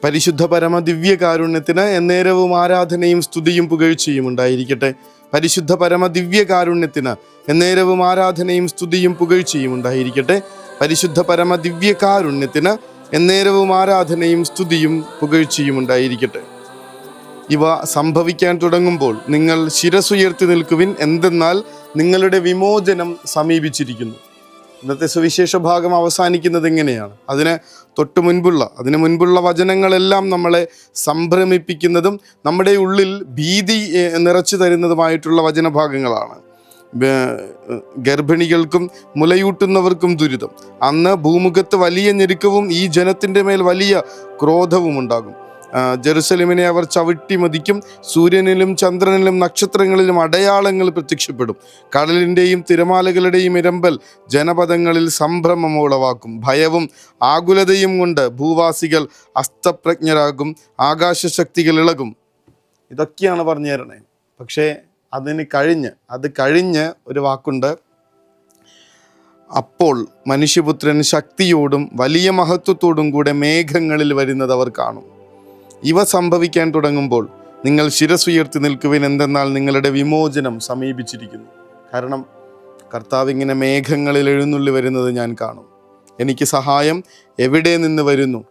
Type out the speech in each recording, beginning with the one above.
പരിശുദ്ധ പരമ ദിവ്യകാരുണ്യത്തിന് എന്നേരവും ആരാധനയും സ്തുതിയും പുകഴ്ചയും ഉണ്ടായിരിക്കട്ടെ. പരിശുദ്ധ പരമ ദിവ്യകാരുണ്യത്തിന് എന്നേരവും ആരാധനയും സ്തുതിയും പുകഴ്ചയും ഉണ്ടായിരിക്കട്ടെ. പരിശുദ്ധ പരമ ദിവ്യകാരുണ്യത്തിന് എന്നേരവും ആരാധനയും സ്തുതിയും പുകഴ്ചയും ഉണ്ടായിരിക്കട്ടെ. ഇവ സംഭവിക്കാൻ തുടങ്ങുമ്പോൾ നിങ്ങൾ ശിരസുയർത്തി നിൽക്കുവിൻ, എന്തെന്നാൽ നിങ്ങളുടെ വിമോചനം സമീപിച്ചിരിക്കുന്നു. ഇന്നത്തെ സുവിശേഷ ഭാഗം അവസാനിക്കുന്നത് എങ്ങനെയാണ്? അതിനു മുൻപുള്ള വചനങ്ങളെല്ലാം നമ്മളെ സംഭ്രമിപ്പിക്കുന്നതും നമ്മുടെ ഉള്ളിൽ ഭീതി നിറച്ചു തരുന്നതുമായിട്ടുള്ള വചനഭാഗങ്ങളാണ്. ഗർഭിണികൾക്കും മുലയൂട്ടുന്നവർക്കും ദുരിതം. അന്ന് ഭൂമുഖത്ത് വലിയ ഞെരുക്കവും ഈ ജനത്തിൻ്റെ മേൽ വലിയ ക്രോധവും ഉണ്ടാകും. ജെറുസലേമിനെ അവർ ചവിട്ടി മതിക്കും. സൂര്യനിലും ചന്ദ്രനിലും നക്ഷത്രങ്ങളിലും അടയാളങ്ങൾ പ്രത്യക്ഷപ്പെടും. കടലിൻ്റെയും തിരമാലകളുടെയും ഇരമ്പൽ ജനപദങ്ങളിൽ സംഭ്രമം ഉളവാക്കും. ഭയവും ആകുലതയും കൊണ്ട് ഭൂവാസികൾ അസ്തപ്രജ്ഞരാകും, ആകാശശക്തികൾ ഇളകും. ഇതൊക്കെയാണ് പറഞ്ഞു തരണേ. പക്ഷേ അത് കഴിഞ്ഞ് ഒരു വാക്കുണ്ട്. അപ്പോൾ മനുഷ്യപുത്രൻ ശക്തിയോടും വലിയ മഹത്വത്തോടും കൂടെ മേഘങ്ങളിൽ വരുന്നത് അവർ കാണും. ഇവ സംഭവിക്കാൻ തുടങ്ങുമ്പോൾ നിങ്ങൾ ശിരസുയർത്തി നിൽക്കുവിൻ, എന്തെന്നാൽ നിങ്ങളുടെ വിമോചനം സമീപിച്ചിരിക്കുന്നു. കാരണം കർത്താവ് ഇങ്ങനെ മേഘങ്ങളിൽ എഴുന്നള്ളി വരുന്നത് ഞാൻ കാണും. എനിക്ക് സഹായം എവിടെ നിന്ന് വരുന്നു?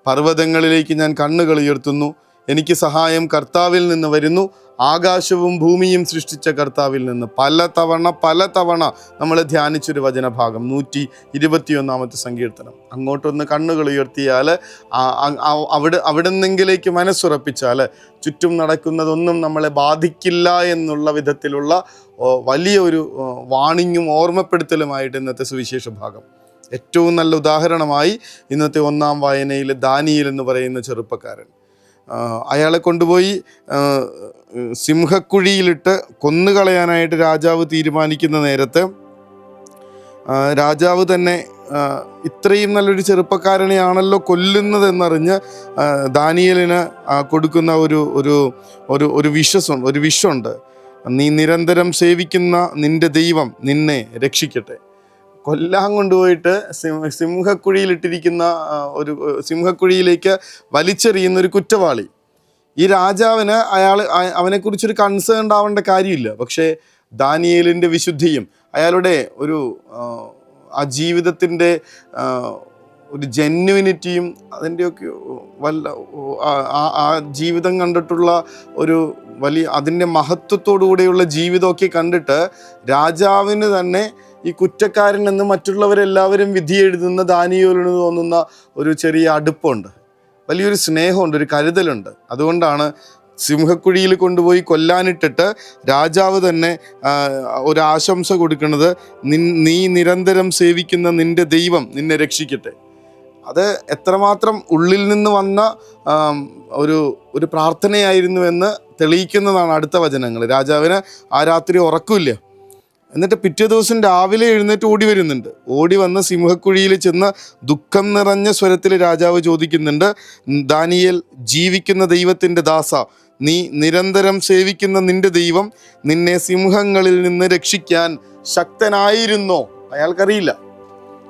പർവ്വതങ്ങളിലേക്ക് ഞാൻ കണ്ണുകൾ ഉയർത്തുന്നു. എനിക്ക് സഹായം കർത്താവിൽ നിന്ന് വരുന്നു, ആകാശവും ഭൂമിയും സൃഷ്ടിച്ച കർത്താവിൽ നിന്ന്. പല തവണ നമ്മൾ ധ്യാനിച്ചൊരു വചനഭാഗം 121 സങ്കീർത്തനം. അങ്ങോട്ടൊന്ന് കണ്ണുകൾ ഉയർത്തിയാൽ, അവിടെ നിന്നെങ്കിലേക്ക് മനസ്സുറപ്പിച്ചാൽ ചുറ്റും നടക്കുന്നതൊന്നും നമ്മളെ ബാധിക്കില്ല എന്നുള്ള വിധത്തിലുള്ള വലിയൊരു വാണിങ്ങും ഓർമ്മപ്പെടുത്തലുമായിട്ട് ഇന്നത്തെ സുവിശേഷ ഭാഗം. ഏറ്റവും നല്ല ഉദാഹരണമായി ഇന്നത്തെ 1-ാം വായനയിൽ ദാനിയേൽ എന്ന് പറയുന്ന ചെറുപ്പക്കാരൻ, അയാളെ കൊണ്ടുപോയി സിംഹക്കുഴിയിലിട്ട് കൊന്നുകളയാനായിട്ട് രാജാവ് തീരുമാനിക്കുന്ന നേരത്ത് രാജാവ് തന്നെ ഇത്രയും നല്ലൊരു ചെറുപ്പക്കാരനെയാണല്ലോ കൊല്ലുന്നതെന്നറിഞ്ഞ് ദാനിയേലിന് കൊടുക്കുന്ന ഒരു വിഷുണ്ട്. നീ നിരന്തരം സേവിക്കുന്ന നിന്റെ ദൈവം നിന്നെ രക്ഷിക്കട്ടെ. കൊല്ലാൻ കൊണ്ടുപോയിട്ട് സിംഹക്കുഴിയിലേക്ക് വലിച്ചെറിയുന്ന ഒരു കുറ്റവാളി. ഈ രാജാവിന് അവനെക്കുറിച്ചൊരു കൺസേൺ ഉണ്ടാവേണ്ട കാര്യമില്ല. പക്ഷേ ദാനിയേലിൻ്റെ വിശുദ്ധിയും അയാളുടെ ആ ജീവിതത്തിൻ്റെ ഒരു ജെന്യുവിനിറ്റിയും അതിൻ്റെയൊക്കെ ആ ജീവിതം കണ്ടിട്ടുള്ള അതിൻ്റെ മഹത്വത്തോടുകൂടെയുള്ള ജീവിതമൊക്കെ കണ്ടിട്ട് രാജാവിന് തന്നെ ഈ കുറ്റക്കാരൻ എന്ന് മറ്റുള്ളവരെല്ലാവരും വിധി എഴുതുന്ന ദാനിയേലിന് തോന്നുന്ന ഒരു ചെറിയ അടുപ്പമുണ്ട്, വലിയൊരു സ്നേഹമുണ്ട്, ഒരു കരുതലുണ്ട്. അതുകൊണ്ടാണ് സിംഹക്കുഴിയിൽ കൊണ്ടുപോയി കൊല്ലാനിട്ടിട്ട് രാജാവ് തന്നെ ഒരു ആശംസ കൊടുക്കുന്നത്, നീ നിരന്തരം സേവിക്കുന്ന നിന്റെ ദൈവം നിന്നെ രക്ഷിക്കട്ടെ. അത് എത്രമാത്രം ഉള്ളിൽ നിന്ന് വന്ന ഒരു പ്രാർത്ഥനയായിരുന്നുവെന്ന് തെളിയിക്കുന്നതാണ് അടുത്ത വചനങ്ങൾ. രാജാവിന് ആ രാത്രി ഉറക്കമില്ല. എന്നിട്ട് പിറ്റേ ദിവസം രാവിലെ എഴുന്നേറ്റ് ഓടി വന്ന് സിംഹക്കുഴിയിൽ ചെന്ന് ദുഃഖം നിറഞ്ഞ സ്വരത്തിൽ രാജാവ് ചോദിക്കുന്നുണ്ട്, ദാനിയേൽ, ജീവിക്കുന്ന ദൈവത്തിൻ്റെ ദാസ, നീ നിരന്തരം സേവിക്കുന്ന നിന്റെ ദൈവം നിന്നെ സിംഹങ്ങളിൽ നിന്ന് രക്ഷിക്കാൻ ശക്തനായിരുന്നോ? അയാൾക്കറിയില്ല.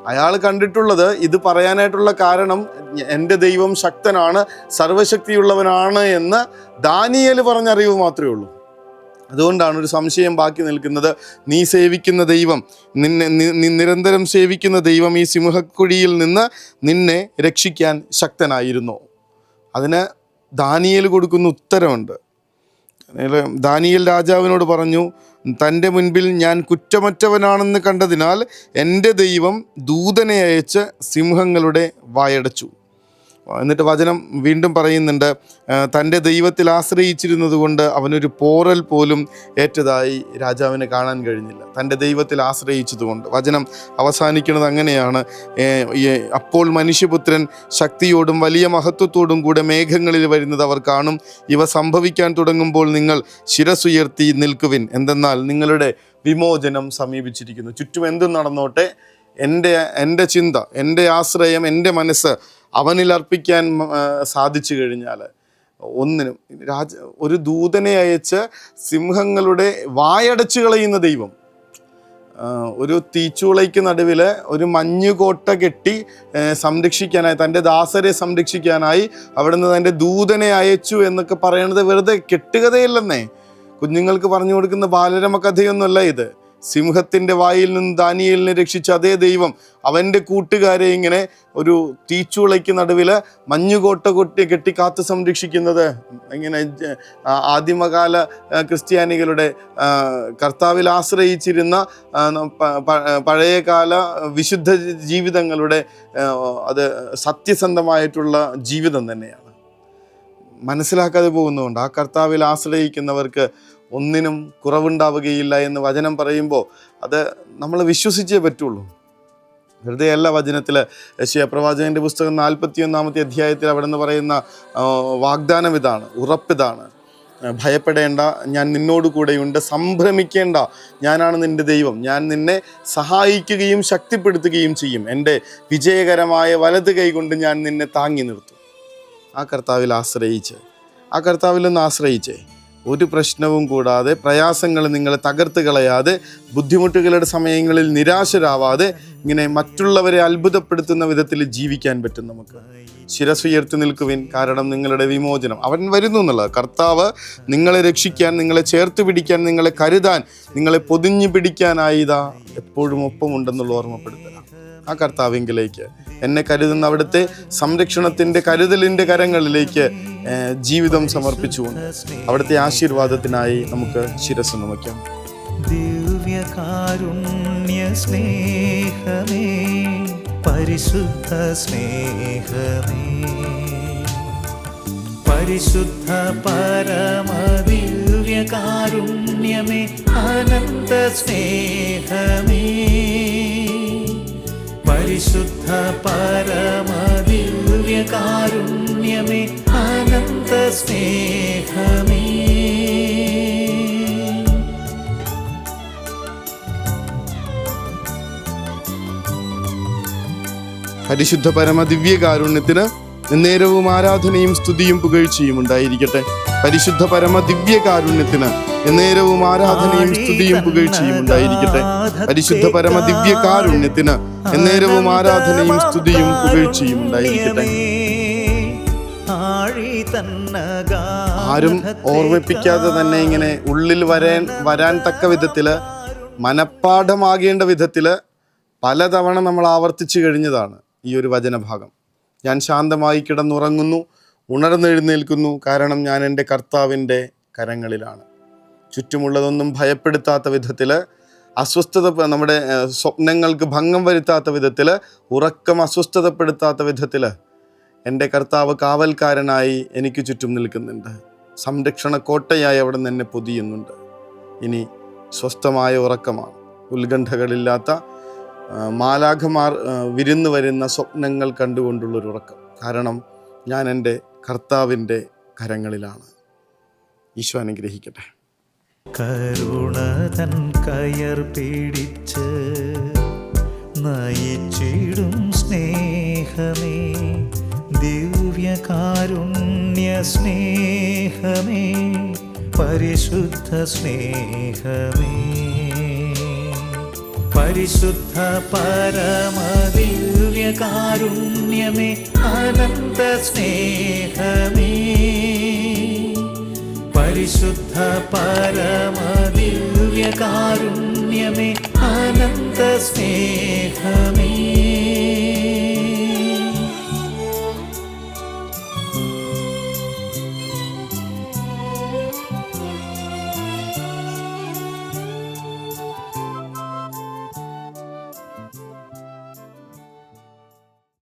അയാൾ കണ്ടിട്ടുള്ളത്, ഇത് പറയാനായിട്ടുള്ള കാരണം എൻ്റെ ദൈവം ശക്തനാണ്, സർവശക്തിയുള്ളവനാണ് എന്ന് ദാനിയേൽ പറഞ്ഞറിവ് മാത്രമേ ഉള്ളൂ. അതുകൊണ്ടാണ് ഒരു സംശയം ബാക്കി നിൽക്കുന്നത്. നീ സേവിക്കുന്ന ദൈവം നീ നിരന്തരം സേവിക്കുന്ന ദൈവം ഈ സിംഹക്കുഴിയിൽ നിന്ന് നിന്നെ രക്ഷിക്കാൻ ശക്തനായിരുന്നോ? അതിന് ദാനിയേൽ കൊടുക്കുന്ന ഉത്തരമുണ്ട്. ദാനിയേൽ രാജാവിനോട് പറഞ്ഞു, തൻ്റെ മുൻപിൽ ഞാൻ കുറ്റമറ്റവനാണെന്ന് കണ്ടതിനാൽ എൻ്റെ ദൈവം ദൂതനെ അയച്ച് സിംഹങ്ങളുടെ വായടച്ചു. എന്നിട്ട് വചനം വീണ്ടും പറയുന്നുണ്ട്, തൻ്റെ ദൈവത്തിൽ ആശ്രയിച്ചിരുന്നത് കൊണ്ട് അവനൊരു പോറൽ പോലും ഏറ്റതായി രാജാവിന് കാണാൻ കഴിഞ്ഞില്ല. തൻ്റെ ദൈവത്തിൽ ആശ്രയിച്ചതുകൊണ്ട്. വചനം അവസാനിക്കുന്നത് അങ്ങനെയാണ്, അപ്പോൾ മനുഷ്യപുത്രൻ ശക്തിയോടും വലിയ മഹത്വത്തോടും കൂടെ മേഘങ്ങളിൽ വരുന്നത് അവർ കാണും. ഇവ സംഭവിക്കാൻ തുടങ്ങുമ്പോൾ നിങ്ങൾ ശിരസുയർത്തി നിൽക്കുവിൻ, എന്തെന്നാൽ നിങ്ങളുടെ വിമോചനം സമീപിച്ചിരിക്കുന്നു. ചുറ്റും എന്തും നടന്നോട്ടെ, എൻ്റെ ചിന്ത, എൻ്റെ ആശ്രയം, എൻ്റെ മനസ്സ് അവനിൽ അർപ്പിക്കാൻ സാധിച്ചു കഴിഞ്ഞാൽ ഒന്നിനും ഒരു ദൂതനെ അയച്ച് സിംഹങ്ങളുടെ വായടച്ചു കളയുന്ന ദൈവം, ഒരു തീച്ചൂളയ്ക്ക് നടുവിൽ ഒരു മഞ്ഞുകോട്ട കെട്ടി സംരക്ഷിക്കാനായി, തൻ്റെ ദാസരെ സംരക്ഷിക്കാനായി അവിടുന്ന് തൻ്റെ ദൂതനെ അയച്ചു എന്നൊക്കെ പറയണത് വെറുതെ കെട്ടുകഥയല്ലെന്നേ. കുഞ്ഞുങ്ങൾക്ക് പറഞ്ഞു കൊടുക്കുന്ന ബാലരമ കഥയൊന്നുമല്ല ഇത്. സിംഹത്തിൻ്റെ വായിൽ നിന്ന് ദാനിയേലിനെ രക്ഷിച്ച അതേ ദൈവം അവൻ്റെ കൂട്ടുകാരെ ഇങ്ങനെ ഒരു തീച്ചൂളയ്ക്ക് നടുവിൽ മഞ്ഞുകോട്ട കെട്ടി കാത്തു സംരക്ഷിക്കുന്നത് ഇങ്ങനെ ആദിമകാല ക്രിസ്ത്യാനികളുടെ കർത്താവിൽ ആശ്രയിച്ചിരുന്ന പഴയകാല വിശുദ്ധ ജീവിതങ്ങളുടെ അത് സത്യസന്ധമായിട്ടുള്ള ജീവിതം തന്നെയാണ്. മനസ്സിലാക്കാതെ പോകുന്നതുകൊണ്ട് ആ കർത്താവിൽ ആശ്രയിക്കുന്നവർക്ക് ഒന്നിനും കുറവുണ്ടാവുകയില്ല എന്ന് വചനം പറയുമ്പോൾ അത് നമ്മൾ വിശ്വസിച്ചേ പറ്റുള്ളൂ. വെറുതെ അല്ല. വചനത്തിൽ യെശയ്യാ പ്രവാചകന്റെ പുസ്തകം 41-ാമത്തെ അധ്യായത്തിൽ അവിടെ നിന്ന് പറയുന്ന വാഗ്ദാനം ഇതാണ്, ഉറപ്പിതാണ്: ഭയപ്പെടേണ്ട, ഞാൻ നിന്നോട് കൂടെയുണ്ട്, സംഭ്രമിക്കേണ്ട, ഞാനാണ് നിൻ്റെ ദൈവം, ഞാൻ നിന്നെ സഹായിക്കുകയും ശക്തിപ്പെടുത്തുകയും ചെയ്യും, എൻ്റെ വിജയകരമായ വലത് കൈ കൊണ്ട് ഞാൻ നിന്നെ താങ്ങി നിർത്തും. ആ കർത്താവിൽ ആശ്രയിച്ച്, ആ കർത്താവിൽ നിന്ന് ആശ്രയിച്ചേ, ഒരു പ്രശ്നവും കൂടാതെ, പ്രയാസങ്ങൾ നിങ്ങളെ തകർത്ത് കളയാതെ, ബുദ്ധിമുട്ടുകളുടെ സമയങ്ങളിൽ നിരാശരാവാതെ ഇങ്ങനെ മറ്റുള്ളവരെ അത്ഭുതപ്പെടുത്തുന്ന വിധത്തിൽ ജീവിക്കാൻ പറ്റും നമുക്ക്. ശിരസുയർത്തി നിൽക്കുവിൻ, കാരണം നിങ്ങളുടെ വിമോചനം അവൻ വരുന്നു എന്നുള്ളത്. കർത്താവ് നിങ്ങളെ രക്ഷിക്കാൻ, നിങ്ങളെ ചേർത്ത് പിടിക്കാൻ, നിങ്ങളെ കരുതാൻ, നിങ്ങളെ പൊതിഞ്ഞു പിടിക്കാനായി ഇതാ എപ്പോഴും ഒപ്പമുണ്ടെന്നുള്ള ഓർമ്മപ്പെടുത്തണം. ആ കർത്താവിങ്കിലേക്ക്, എന്നെ കരുതുന്ന അവിടുത്തെ സംരക്ഷണത്തിൻ്റെ കരുതലിൻ്റെ കരങ്ങളിലേക്ക് ജീവിതം സമർപ്പിച്ചുകൊണ്ട് അവിടുത്തെ ആശീർവാദത്തിനായി നമുക്ക് ശിരസ്സ് നമിക്കാം. ദിവ്യകാരുണ്യ സ്നേഹമേ, പരിശുദ്ധ സ്നേഹമേ, പരിശുദ്ധ പരമ ദിവ്യകാരുണ്യമേ, അനന്ത സ്നേഹമേ, പരിശുദ്ധ പരമ ദിവ്യകാരുണ്യമേ, അനന്ത സ്നേഹമേ. പരിശുദ്ധ പരമ ദിവ്യകാരുണ്യത്തിന് നേരവും ആരാധനയും സ്തുതിയും പുകഴ്ചയും ഉണ്ടായിരിക്കട്ടെ. പരിശുദ്ധ പരമ ദിവ്യകാരുണ്യത്തിന് നേരവും ആരാധനയും സ്തുതിയും പുകഴ്ചയും ഉണ്ടായിരിക്കട്ടെ. പരിശുദ്ധ പരമ ദിവ്യകാരുണ്യത്തിന് നേരവും ആരാധനയും സ്തുതിയും പുകഴ്ചയും ഉണ്ടായിരിക്കട്ടെ. ആരും ഓർമ്മിപ്പിക്കാതെ തന്നെ ഇങ്ങനെ ഉള്ളിൽ വരാൻ തക്ക വിധത്തില്, മനഃപ്പാഠമാകേണ്ട വിധത്തില് പലതവണ നമ്മൾ ആവർത്തിച്ചു കഴിഞ്ഞതാണ് ഈ ഒരു വചനഭാഗം. ഞാൻ ശാന്തമായി കിടന്നുറങ്ങുന്നു, ഉണർന്നെഴുന്നേൽക്കുന്നു, കാരണം ഞാൻ എൻ്റെ കർത്താവിൻ്റെ കരങ്ങളിലാണ്. ചുറ്റുമുള്ളതൊന്നും ഭയപ്പെടുത്താത്ത വിധത്തിൽ, അസ്വസ്ഥത, നമ്മുടെ സ്വപ്നങ്ങൾക്ക് ഭംഗം വരുത്താത്ത വിധത്തിൽ, ഉറക്കം അസ്വസ്ഥതപ്പെടുത്താത്ത വിധത്തിൽ എൻ്റെ കർത്താവ് കാവൽക്കാരനായി എനിക്ക് ചുറ്റും നിൽക്കുന്നുണ്ട്. സംരക്ഷണ കോട്ടയായി അവിടെ നിന്ന് എന്നെ പൊതിയുന്നുണ്ട്. ഇനി സ്വസ്ഥമായ ഉറക്കമാണ്, ഉത്കണ്ഠകളില്ലാത്ത, മാലാഖമാർ വിരുന്നു വരുന്ന സ്വപ്നങ്ങൾ കണ്ടുകൊണ്ടുള്ളൊരു ഉറക്കം. കാരണം ഞാൻ എൻ്റെ കർത്താവിൻ്റെ കരങ്ങളിലാണ്. ഈശോ അനുഗ്രഹിക്കട്ടെ. കരുണതൻ കയർ പിടിച്ച് നയിച്ചിടും സ്നേഹമേ, ദിവ്യകാരുണ്യ സ്നേഹമേ, പരിശുദ്ധ സ്നേഹമേ, പരിശുദ്ധ പരമ ദിവ്യകാരുണ്യമേ, അനന്ത സ്നേഹമേ, പരിശുദ്ധ പരമ ദിവ്യകാരുണ്യമേ, അനന്ത സ്നേഹമേ.